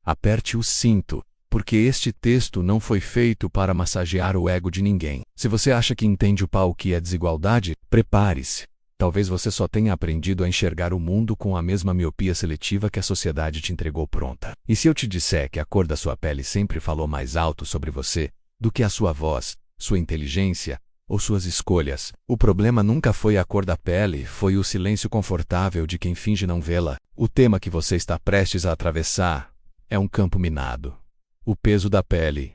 Aperte o cinto, porque este texto não foi feito para massagear o ego de ninguém. Se você acha que entende o que é desigualdade, prepare-se. Talvez você só tenha aprendido a enxergar o mundo com a mesma miopia seletiva que a sociedade te entregou pronta. E se eu te disser que a cor da sua pele sempre falou mais alto sobre você do que a sua voz, sua inteligência ou suas escolhas, o problema nunca foi a cor da pele, foi o silêncio confortável de quem finge não vê-la. O tema que você está prestes a atravessar é um campo minado. O peso da pele,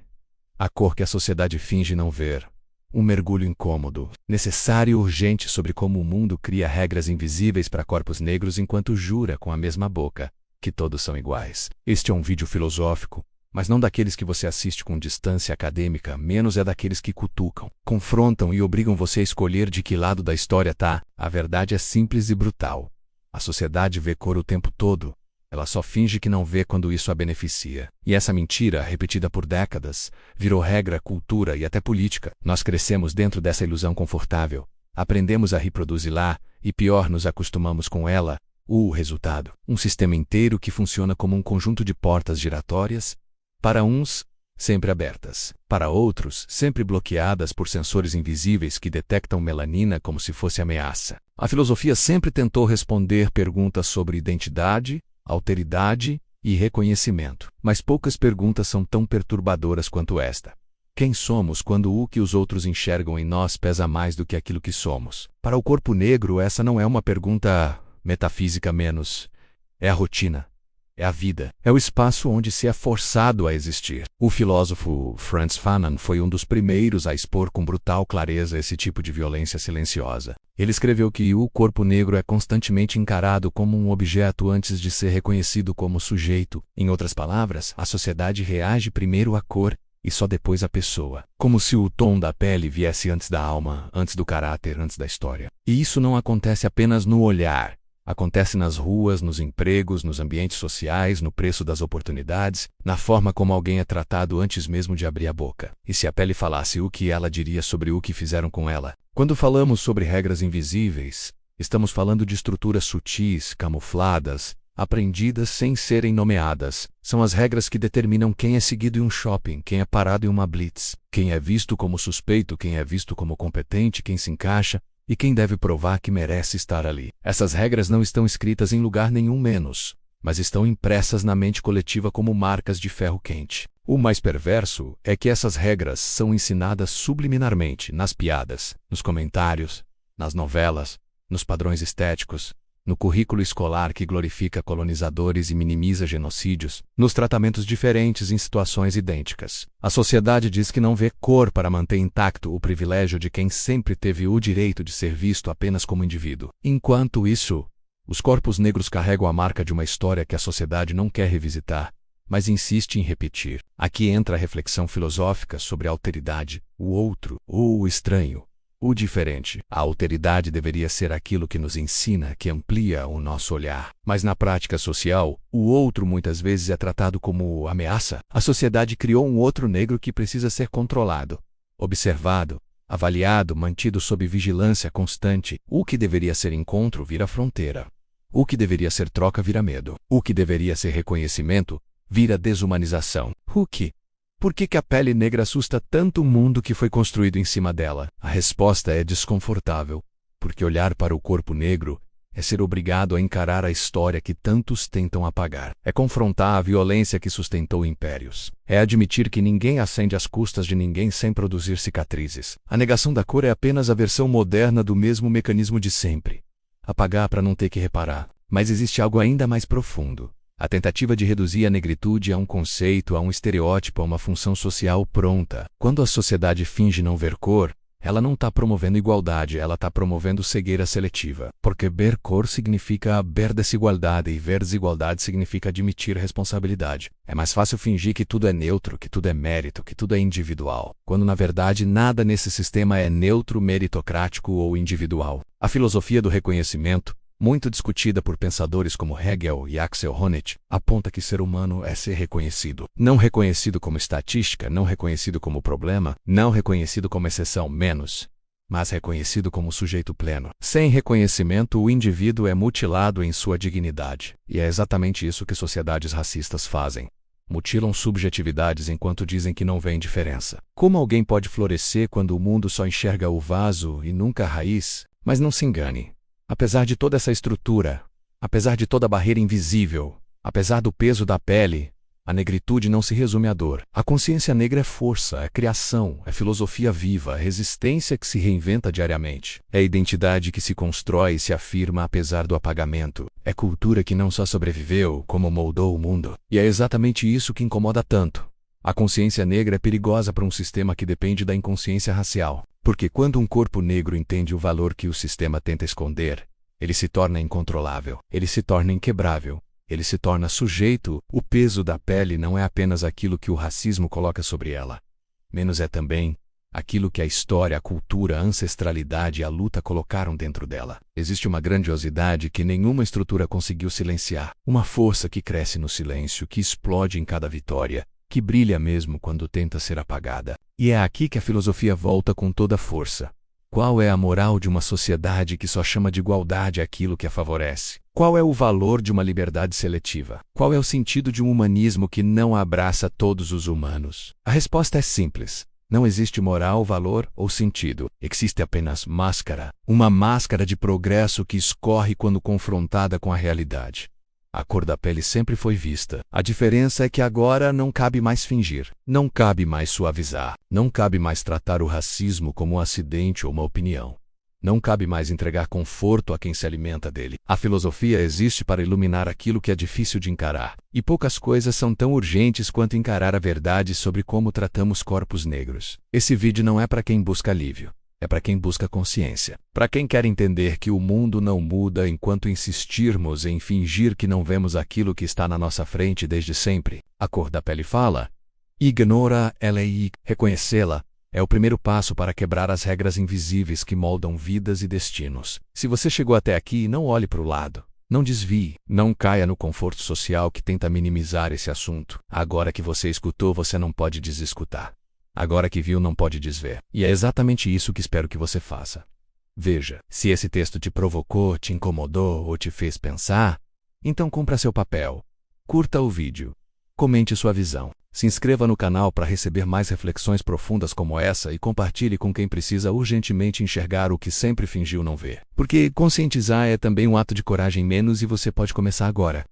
a cor que a sociedade finge não ver. Um mergulho incômodo, necessário e urgente sobre como o mundo cria regras invisíveis para corpos negros enquanto jura com a mesma boca que todos são iguais. Este é um vídeo filosófico, mas não daqueles que você assiste com distância acadêmica, menos é daqueles que cutucam, confrontam e obrigam você a escolher de que lado da história tá. A verdade é simples e brutal. A sociedade vê cor o tempo todo. Ela só finge que não vê quando isso a beneficia. E essa mentira, repetida por décadas, virou regra, cultura e até política. Nós crescemos dentro dessa ilusão confortável. Aprendemos a reproduzi-la e, pior, nos acostumamos com ela. O resultado: um sistema inteiro que funciona como um conjunto de portas giratórias, para uns, sempre abertas, para outros, sempre bloqueadas por sensores invisíveis que detectam melanina como se fosse ameaça. A filosofia sempre tentou responder perguntas sobre identidade, alteridade e reconhecimento. Mas poucas perguntas são tão perturbadoras quanto esta. Quem somos quando o que os outros enxergam em nós pesa mais do que aquilo que somos? Para o corpo negro, essa não é uma pergunta metafísica menos. É a rotina. É a vida. É o espaço onde se é forçado a existir. O filósofo Frantz Fanon foi um dos primeiros a expor com brutal clareza esse tipo de violência silenciosa. Ele escreveu que o corpo negro é constantemente encarado como um objeto antes de ser reconhecido como sujeito. Em outras palavras, a sociedade reage primeiro à cor e só depois à pessoa. Como se o tom da pele viesse antes da alma, antes do caráter, antes da história. E isso não acontece apenas no olhar. Acontece nas ruas, nos empregos, nos ambientes sociais, no preço das oportunidades, na forma como alguém é tratado antes mesmo de abrir a boca. E se a pele falasse, o que ela diria sobre o que fizeram com ela? Quando falamos sobre regras invisíveis, estamos falando de estruturas sutis, camufladas, aprendidas sem serem nomeadas. São as regras que determinam quem é seguido em um shopping, quem é parado em uma blitz, quem é visto como suspeito, quem é visto como competente, quem se encaixa e quem deve provar que merece estar ali. Essas regras não estão escritas em lugar nenhum menos, mas estão impressas na mente coletiva como marcas de ferro quente. O mais perverso é que essas regras são ensinadas subliminarmente nas piadas, nos comentários, nas novelas, nos padrões estéticos, no currículo escolar que glorifica colonizadores e minimiza genocídios, nos tratamentos diferentes em situações idênticas. A sociedade diz que não vê cor para manter intacto o privilégio de quem sempre teve o direito de ser visto apenas como indivíduo. Enquanto isso, os corpos negros carregam a marca de uma história que a sociedade não quer revisitar, mas insiste em repetir. Aqui entra a reflexão filosófica sobre a alteridade, o outro, o estranho, o diferente. A alteridade deveria ser aquilo que nos ensina, que amplia o nosso olhar. Mas na prática social, o outro muitas vezes é tratado como ameaça. A sociedade criou um outro negro que precisa ser controlado, observado, avaliado, mantido sob vigilância constante. O que deveria ser encontro vira fronteira. O que deveria ser troca vira medo. O que deveria ser reconhecimento vira desumanização. Por que a pele negra assusta tanto o mundo que foi construído em cima dela? A resposta é desconfortável, porque olhar para o corpo negro é ser obrigado a encarar a história que tantos tentam apagar. É confrontar a violência que sustentou impérios. É admitir que ninguém acende às custas de ninguém sem produzir cicatrizes. A negação da cor é apenas a versão moderna do mesmo mecanismo de sempre. Apagar para não ter que reparar. Mas existe algo ainda mais profundo. A tentativa de reduzir a negritude a um conceito, a um estereótipo, a uma função social pronta. Quando a sociedade finge não ver cor, ela não está promovendo igualdade, ela está promovendo cegueira seletiva. Porque ver cor significa ver desigualdade e ver desigualdade significa admitir responsabilidade. É mais fácil fingir que tudo é neutro, que tudo é mérito, que tudo é individual, quando na verdade nada nesse sistema é neutro, meritocrático ou individual. A filosofia do reconhecimento, muito discutida por pensadores como Hegel e Axel Honneth, aponta que ser humano é ser reconhecido. Não reconhecido como estatística, não reconhecido como problema, não reconhecido como exceção menos, mas reconhecido como sujeito pleno. Sem reconhecimento, o indivíduo é mutilado em sua dignidade. E é exatamente isso que sociedades racistas fazem. Mutilam subjetividades enquanto dizem que não vêem diferença. Como alguém pode florescer quando o mundo só enxerga o vaso e nunca a raiz? Mas não se engane. Apesar de toda essa estrutura, apesar de toda a barreira invisível, apesar do peso da pele, a negritude não se resume à dor. A consciência negra é força, é criação, é filosofia viva, é resistência que se reinventa diariamente. É identidade que se constrói e se afirma apesar do apagamento. É cultura que não só sobreviveu, como moldou o mundo. E é exatamente isso que incomoda tanto. A consciência negra é perigosa para um sistema que depende da inconsciência racial. Porque quando um corpo negro entende o valor que o sistema tenta esconder, ele se torna incontrolável, ele se torna inquebrável. Ele se torna sujeito. O peso da pele não é apenas aquilo que o racismo coloca sobre ela. Menos é também aquilo que a história, a cultura, a ancestralidade e a luta colocaram dentro dela. Existe uma grandiosidade que nenhuma estrutura conseguiu silenciar. Uma força que cresce no silêncio, que explode em cada vitória, que brilha mesmo quando tenta ser apagada. E é aqui que a filosofia volta com toda a força. Qual é a moral de uma sociedade que só chama de igualdade aquilo que a favorece? Qual é o valor de uma liberdade seletiva? Qual é o sentido de um humanismo que não abraça todos os humanos? A resposta é simples. Não existe moral, valor ou sentido. Existe apenas máscara. Uma máscara de progresso que escorre quando confrontada com a realidade. A cor da pele sempre foi vista. A diferença é que agora não cabe mais fingir. Não cabe mais suavizar. Não cabe mais tratar o racismo como um acidente ou uma opinião. Não cabe mais entregar conforto a quem se alimenta dele. A filosofia existe para iluminar aquilo que é difícil de encarar. E poucas coisas são tão urgentes quanto encarar a verdade sobre como tratamos corpos negros. Esse vídeo não é para quem busca alívio. É para quem busca consciência. Para quem quer entender que o mundo não muda enquanto insistirmos em fingir que não vemos aquilo que está na nossa frente desde sempre. A cor da pele fala. Ignora ela e reconhecê-la é o primeiro passo para quebrar as regras invisíveis que moldam vidas e destinos. Se você chegou até aqui, não olhe para o lado. Não desvie. Não caia no conforto social que tenta minimizar esse assunto. Agora que você escutou, você não pode desescutar. Agora que viu, não pode desver. E é exatamente isso que espero que você faça. Veja, se esse texto te provocou, te incomodou ou te fez pensar, então cumpra seu papel. Curta o vídeo. Comente sua visão. Se inscreva no canal para receber mais reflexões profundas como essa e compartilhe com quem precisa urgentemente enxergar o que sempre fingiu não ver. Porque conscientizar é também um ato de coragem menos e você pode começar agora.